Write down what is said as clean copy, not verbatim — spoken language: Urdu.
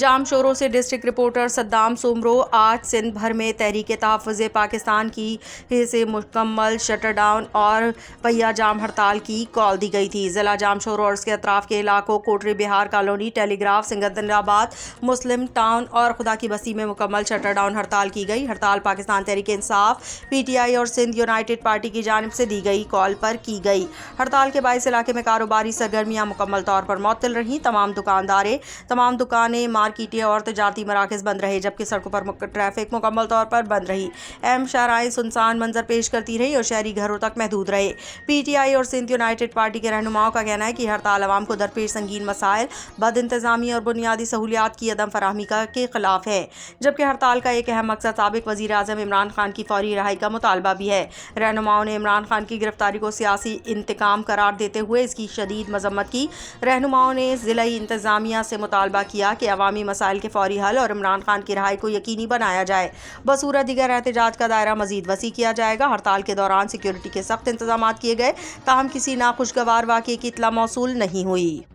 جام شوروں سے ڈسٹرکٹ رپورٹر صدام سومرو۔ آج سندھ بھر میں تحریک تحفظ پاکستان کی سے مکمل شٹر ڈاؤن اور پہیہ جام ہڑتال کی کال دی گئی تھی۔ ضلع جام شور اور اس کے اطراف کے علاقوں کوٹری بہار کالونی، ٹیلی گراف، سکندرآباد، مسلم ٹاؤن اور خدا کی بستی میں مکمل شٹر ڈاؤن ہڑتال کی گئی۔ ہڑتال Pakistan Tehreek Insaf, P T I اور سندھ یونائیٹڈ پارٹی کی جانب سے دی گئی کال پر کی گئی۔ ہڑتال کے باعث علاقے میں کاروباری سرگرمیاں مکمل طور پر معطل رہیں۔ تمام دکانیں، مارکیٹیں اور تجارتی مراکز بند رہے، جبکہ سڑکوں پر ٹریفک مکمل طور پر بند رہی۔ اہم شاہراہیں سنسان منظر پیش کرتی رہی اور شہری گھروں تک محدود رہے۔ پی ٹی آئی اور سندھ یونائیٹڈ پارٹی کے رہنماؤں کا کہنا ہے کہ ہڑتال عوام کو درپیش سنگین مسائل، بد انتظامی اور بنیادی سہولیات کی عدم فراہمی کے خلاف ہے، جبکہ ہڑتال کا ایک اہم مقصد سابق وزیر اعظم عمران خان کی فوری رہائی کا مطالبہ بھی ہے۔ رہنماؤں نے عمران خان کی گرفتاری کو سیاسی انتقام قرار دیتے ہوئے اس کی شدید مذمت کی۔ رہنماؤں نے ضلعی انتظامیہ سے مطالبہ کیا کہ عوامی مسائل کے فوری حل اور عمران خان کی رہائی کو یقینی بنایا جائے۔ بصورت دیگر احتجاج کا دائرہ مزید وسیع کیا جائے گا۔ ہڑتال کے دوران سیکورٹی کے سخت انتظامات کیے گئے، تاہم کسی ناخوشگوار واقعے کی اطلاع موصول نہیں ہوئی۔